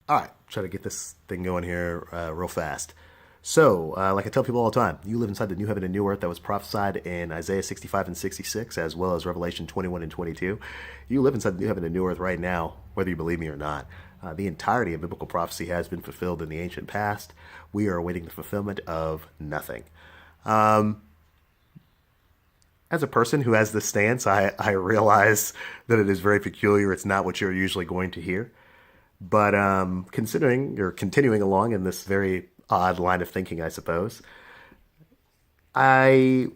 All right, try to get this thing going here real fast. So, like I tell people all the time, you live inside the new heaven and new earth that was prophesied in Isaiah 65 and 66, as well as Revelation 21 and 22. You live inside the new heaven and new earth right now, whether you believe me or not. The entirety of biblical prophecy has been fulfilled in the ancient past. We are awaiting the fulfillment of nothing. As a person who has this stance, I realize that it is very peculiar. It's not what you're usually going to hear. But considering or continuing along in this very odd line of thinking, I suppose, I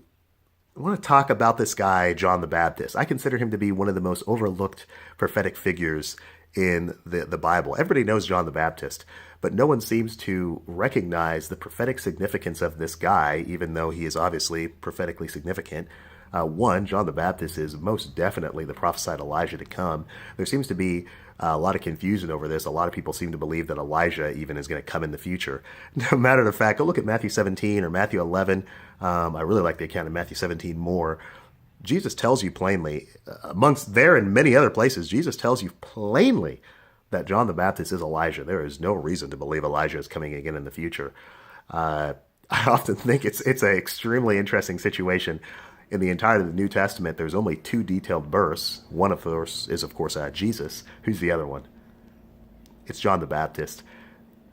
want to talk about this guy, John the Baptist. I consider him to be one of the most overlooked prophetic figures in the Bible. Everybody knows John the Baptist, but no one seems to recognize the prophetic significance of this guy, even though he is obviously prophetically significant. One, John the Baptist is most definitely the prophesied Elijah to come. There seems to be a lot of confusion over this. A lot of people seem to believe that Elijah even is going to come in the future. No matter the fact, go look at Matthew 17 or Matthew 11. I really like the account of Matthew 17 more. Jesus tells you plainly, amongst there and many other places, Jesus tells you plainly that John the Baptist is Elijah. There is no reason to believe Elijah is coming again in the future. I often think it's an extremely interesting situation. In the entirety of the New Testament, there's only two detailed births. One, of course, is Jesus. Who's the other one? It's John the Baptist.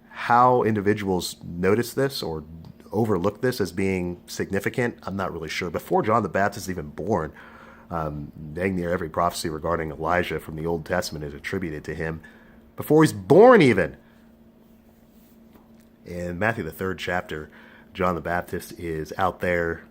How individuals notice this or overlook this as being significant, I'm not really sure. Before John the Baptist is even born, dang near every prophecy regarding Elijah from the Old Testament is attributed to him. Before he's born even. In Matthew, the third chapter, John the Baptist is out there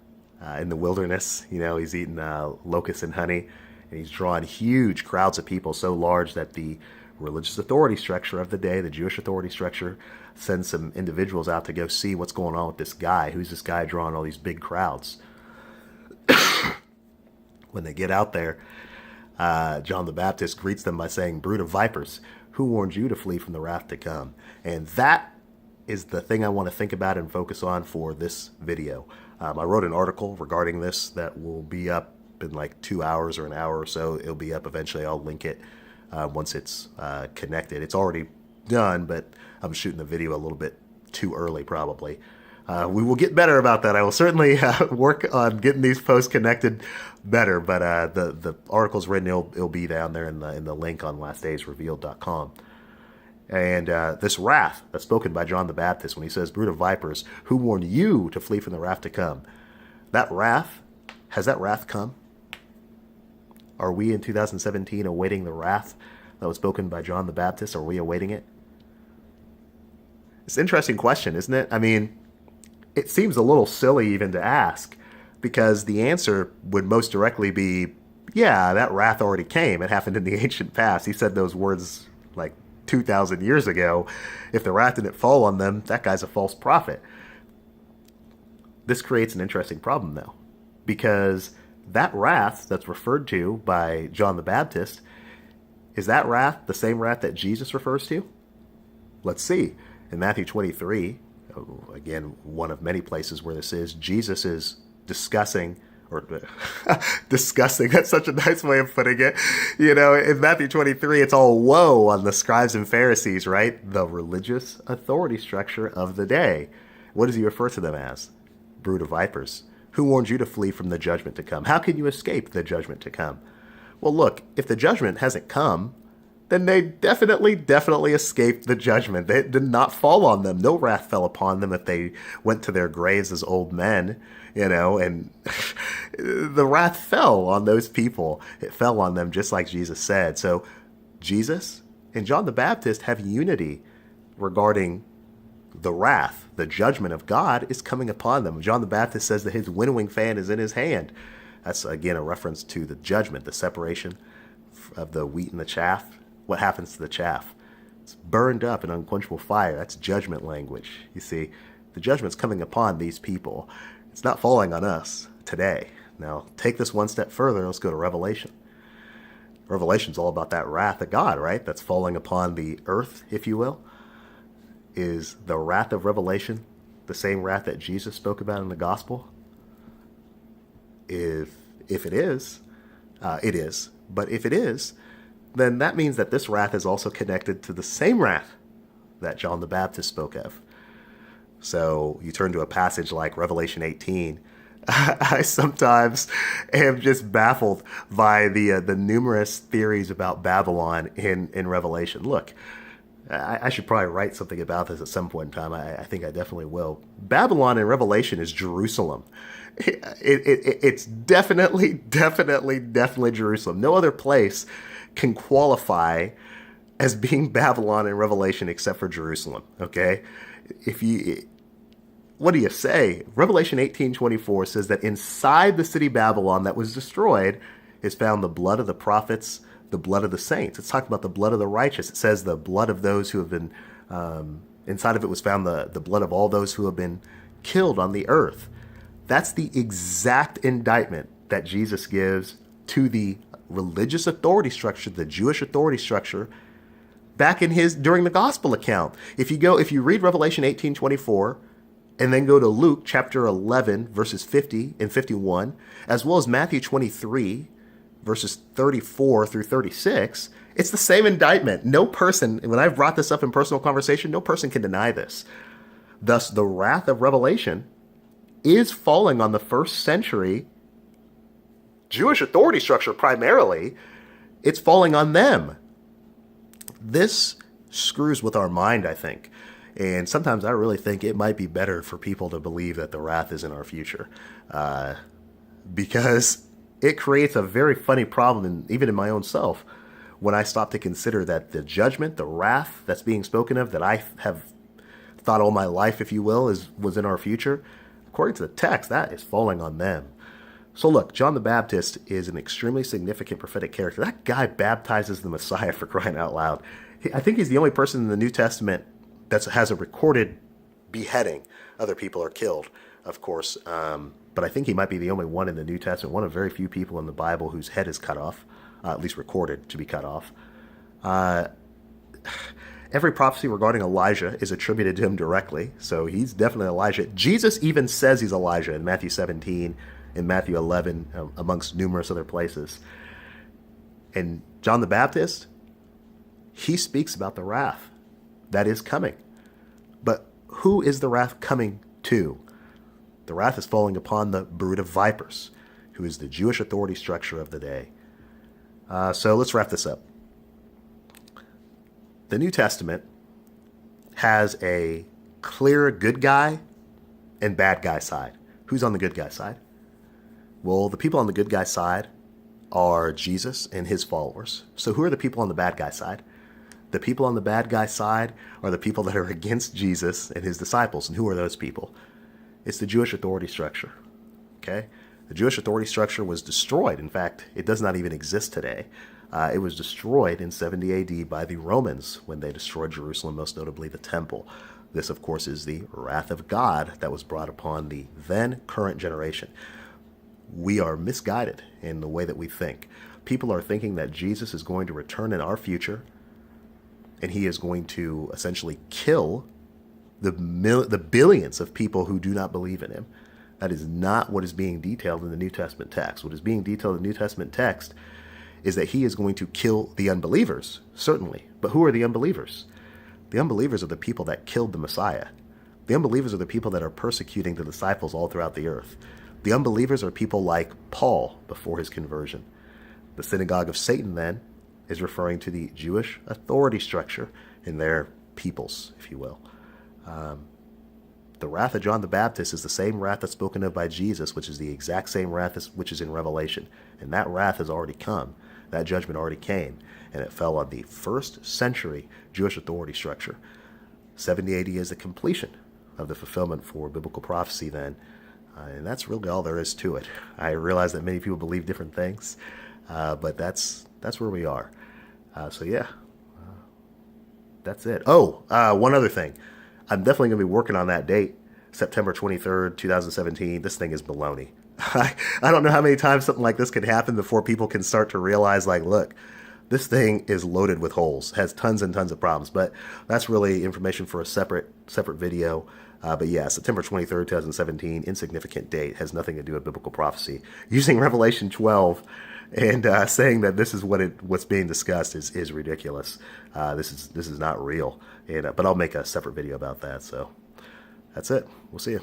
in the wilderness. You know, he's eating locusts and honey, and he's drawing huge crowds of people, so large that the religious authority structure of the day, the Jewish authority structure, sends some individuals out to go see what's going on with this guy. Who's this guy drawing all these big crowds? When they get out there, John the Baptist greets them by saying, "Brood of vipers, who warned you to flee from the wrath to come?" And that is the thing I want to think about and focus on for this video. I wrote an article regarding this that will be up in like 2 hours or an hour or so. It'll be up eventually. I'll link it once it's connected. It's already done, but I'm shooting the video a little bit too early probably. We will get better about that. I will certainly work on getting these posts connected better, but the article's written. It'll be down there in the link on lastdaysrevealed.com. And this wrath that's spoken by John the Baptist when he says, "Brood of vipers, who warned you to flee from the wrath to come?" That wrath, has that wrath come? Are we in 2017 awaiting the wrath that was spoken by John the Baptist? Are we awaiting it? It's an interesting question, isn't it? I mean, it seems a little silly even to ask, because the answer would most directly be, yeah, that wrath already came. It happened in the ancient past. He said those words like 2,000 years ago. If the wrath didn't fall on them, that guy's a false prophet. This creates an interesting problem, though, because that wrath that's referred to by John the Baptist, is that wrath the same wrath that Jesus refers to? Let's see. In Matthew 23, again, one of many places where this is, Jesus is discussing, or disgusting, that's such a nice way of putting it. You know, in Matthew 23, it's all woe on the scribes and Pharisees, right? The religious authority structure of the day. What does he refer to them as? Brood of vipers. Who warned you to flee from the judgment to come? How can you escape the judgment to come? Well, look, if the judgment hasn't come, then they definitely escaped the judgment. It did not fall on them. No wrath fell upon them if they went to their graves as old men, you know, and the wrath fell on those people. It fell on them just like Jesus said. So Jesus and John the Baptist have unity regarding the wrath. The judgment of God is coming upon them. John the Baptist says that his winnowing fan is in his hand. That's, again, a reference to the judgment, the separation of the wheat and the chaff. What happens to the chaff? It's burned up in unquenchable fire. That's judgment language. You see, the judgment's coming upon these people. It's not falling on us today. Now, take this one step further. Let's go to Revelation. Revelation's all about that wrath of God, right? That's falling upon the earth, if you will. Is the wrath of Revelation the same wrath that Jesus spoke about in the gospel? If it is, it is. But if it is, then that means that this wrath is also connected to the same wrath that John the Baptist spoke of. So you turn to a passage like Revelation 18. I sometimes am just baffled by the numerous theories about Babylon in Revelation. Look, I should probably write something about this at some point in time. I think I definitely will. Babylon in Revelation is Jerusalem. It's definitely Jerusalem. No other place can qualify as being Babylon in Revelation except for Jerusalem. Okay, what do you say? Revelation 18:24 says that inside the city Babylon that was destroyed is found the blood of the prophets, the blood of the saints. It's talking about the blood of the righteous. It says the blood of those who have been, inside of it was found the blood of all those who have been killed on the earth. That's the exact indictment that Jesus gives to the religious authority structure, the Jewish authority structure, back during the gospel account. If you read Revelation 18:24, and then go to Luke chapter 11, verses 50 and 51, as well as Matthew 23, verses 34 through 36, it's the same indictment. No person, when I've brought this up in personal conversation, no person can deny this. Thus, the wrath of Revelation is falling on the first century Jewish authority structure primarily. It's falling on them. This screws with our mind, I think. And sometimes I really think it might be better for people to believe that the wrath is in our future, because it creates a very funny problem, even in my own self, when I stop to consider that the judgment, the wrath that's being spoken of, that I have thought all my life, if you will, was in our future. According to the text, that is falling on them. So look, John the Baptist is an extremely significant prophetic character. That guy baptizes the Messiah, for crying out loud. I think he's the only person in the New Testament that has a recorded beheading. Other people are killed, of course. But I think he might be the only one in the New Testament, one of very few people in the Bible whose head is cut off, at least recorded to be cut off. Every prophecy regarding Elijah is attributed to him directly, so he's definitely Elijah. Jesus even says he's Elijah in Matthew 17, in Matthew 11, amongst numerous other places. And John the Baptist, he speaks about the wrath that is coming. But who is the wrath coming to? The wrath is falling upon the brood of vipers, who is the Jewish authority structure of the day. So let's wrap this up. The New Testament has a clear good guy and bad guy side. Who's on the good guy side? Well, the people on the good guy side are Jesus and his followers. So who are the people on the bad guy side? The people on the bad guy side are the people that are against Jesus and his disciples. And who are those people? It's the Jewish authority structure. Okay? The Jewish authority structure was destroyed. In fact, it does not even exist today. It was destroyed in 70 AD by the Romans when they destroyed Jerusalem, most notably the temple. This, of course, is the wrath of God that was brought upon the then current generation. We are misguided in the way that we think. People are thinking that Jesus is going to return in our future, and he is going to essentially kill the billions of people who do not believe in him. That is not what is being detailed in the New Testament text. What is being detailed in the New Testament text is that he is going to kill the unbelievers, certainly. But who are the unbelievers? The unbelievers are the people that killed the Messiah. The unbelievers are the people that are persecuting the disciples all throughout the earth. The unbelievers are people like Paul before his conversion. The synagogue of Satan, then, is referring to the Jewish authority structure in their peoples, if you will. The wrath of John the Baptist is the same wrath that's spoken of by Jesus, which is the exact same wrath which is in Revelation. And that wrath has already come. That judgment already came. And it fell on the first century Jewish authority structure. 70 AD is the completion of the fulfillment for biblical prophecy then. And that's really all there is to it. I realize that many people believe different things, but that's where we are. That's it. Oh, one other thing. I'm definitely going to be working on that date, September 23rd, 2017. This thing is baloney. I don't know how many times something like this can happen before people can start to realize, like, look, this thing is loaded with holes, has tons and tons of problems. But that's really information for a separate video. But yeah, September 23rd, 2017, insignificant date, has nothing to do with biblical prophecy. Using Revelation 12 and saying that this is what's being discussed is ridiculous. This is not real. And but I'll make a separate video about that. So that's it. We'll see you.